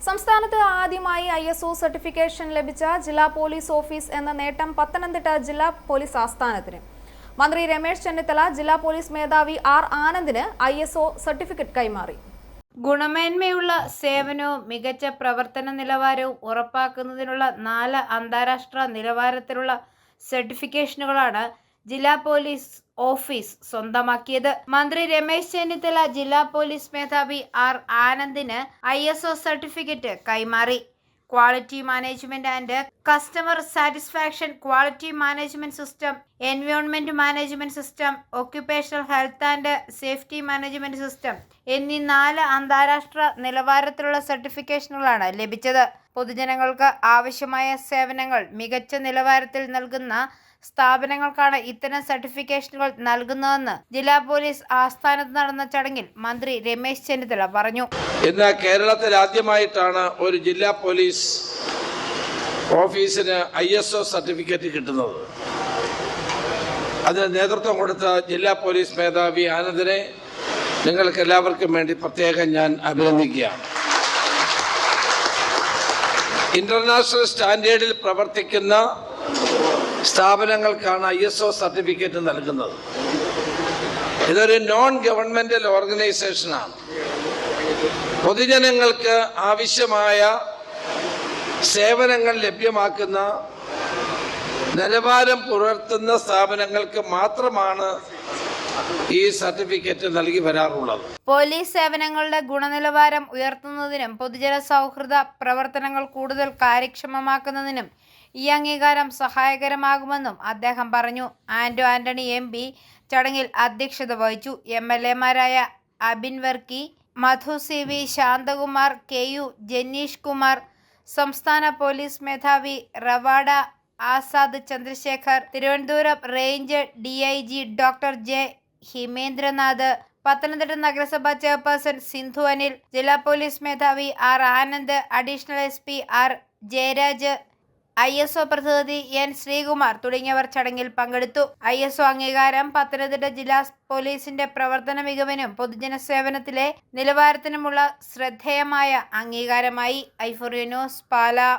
സംസ്ഥാനത്ത് ആദ്യമായി ISO certification ലഭിച്ച ജില്ലാ പോലീസ് ഓഫീസ് എന്ന നേട്ടം പത്തനംതിട്ട ജില്ലാ പോലീസ് ആസ്ഥാനത്തിന്. മന്ത്രി രമേശ് ചെന്നിത്തല ജില്ലാ പോലീസ് മേധാവി R ആനന്ദിന് ISO സർട്ടിഫിക്കറ്റ് കൈമാറി. ഗുണമേന്മയുള്ള സേവനവും മികച്ച പ്രവർത്തന നിലവാരവും ഉറപ്പാക്കുന്നതിനുള്ള 4 അന്താരാഷ്ട്ര നിലവാരത്തിലുള്ള സർട്ടിഫിക്കേഷനുകളാണ് ജില്ലാ പോലീസ് ഓഫീസ് സ്വന്തമാക്കിയത്. മന്ത്രി രമേശ് ചെന്നിത്തല ജില്ലാ പോലീസ് മേധാവി R ആനന്ദിന് ISO സർട്ടിഫിക്കറ്റ് കൈമാറി. Quality management and customer satisfaction, quality management system, environment management system, occupational health and safety management system എന്നീ 4 അന്താരാഷ്ട്ര നിലവാരത്തിലുള്ള സർട്ടിഫിക്കേഷനുകളാണ് ലഭിച്ചത്. പൊതുജനങ്ങൾക്ക് ആവശ്യമായ സേവനങ്ങൾ മികച്ച നിലവാരത്തിൽ നൽകുന്ന സ്ഥാപനങ്ങൾക്കാണ് ഇത്തരം സർട്ടിഫിക്കേഷനുകൾ നൽകുന്നതെന്ന് ജില്ലാ പോലീസ് ആസ്ഥാനത്ത് നടന്ന ചടങ്ങിൽ മന്ത്രി രമേശ് ചെന്നിത്തല പറഞ്ഞു. ഇന്ന് കേരളത്തിൽ ആദ്യമായിട്ടാണ് ഒരു ജില്ലാ പോലീസ് ഓഫീസിന് ISO സർട്ടിഫിക്കറ്റ് കിട്ടുന്നത്. അതിന് നേതൃത്വം കൊടുത്ത ജില്ലാ പോലീസ് മേധാവി ആനന്ദിനെ നിങ്ങൾക്ക് എല്ലാവർക്കും വേണ്ടി പ്രത്യേകം ഞാൻ അഭിനന്ദിക്കുകയാണ്. ഇന്റർനാഷണൽ സ്റ്റാൻഡേർഡിൽ പ്രവർത്തിക്കുന്ന സ്ഥാപനങ്ങൾക്കാണ് ISO സർട്ടിഫിക്കറ്റ് നൽകുന്നത്. ഇതൊരു നോൺ ഗവൺമെന്റൽ ഓർഗനൈസേഷനാണ്. പൊതുജനങ്ങൾക്ക് ആവശ്യമായ സേവനങ്ങൾ ലഭ്യമാക്കുന്ന നിലവാരം പുലർത്തുന്ന സ്ഥാപനങ്ങൾക്ക് മാത്രമാണ് ഈ സർട്ടിഫിക്കറ്റ് നൽകി വരാറുള്ളത്. പോലീസ് സേവനങ്ങളുടെ ഗുണനിലവാരം ഉയർത്തുന്നതിനും പൊതുജന സൗഹൃദ പ്രവർത്തനങ്ങൾ കൂടുതൽ കാര്യക്ഷമമാക്കുന്നതിനും ഈ അംഗീകാരം സഹായകരമാകുമെന്നും അദ്ദേഹം പറഞ്ഞു. ആന്റണി MP ചടങ്ങിൽ അധ്യക്ഷത വഹിച്ചു. MLA മാരായ അബിൻ വർക്കി, മധു CV, ശാന്തകുമാർ, KU ജനീഷ് കുമാർ, സംസ്ഥാന പോലീസ് മേധാവി Ravada Azad Chandrasekhar, Thiruvananthapuram range DIG doctor J Himendranath, Pathanamthitta നഗരസഭ ചെയർപേഴ്സൺ സിന്ധു അനിൽ, ജില്ലാ പോലീസ് മേധാവി R Anand, additional SP R Jayaraj, ISO പ്രതിനിധി N ശ്രീകുമാർ തുടങ്ങിയവർ ചടങ്ങിൽ പങ്കെടുത്തു. ISO അംഗീകാരം പത്തനംതിട്ട ജില്ലാ പോലീസിന്റെ പ്രവർത്തന മികവിനും പൊതുജന സേവനത്തിലെ നിലവാരത്തിനുമുള്ള ശ്രദ്ധേയമായ അംഗീകാരമായി. i4U news, Pala.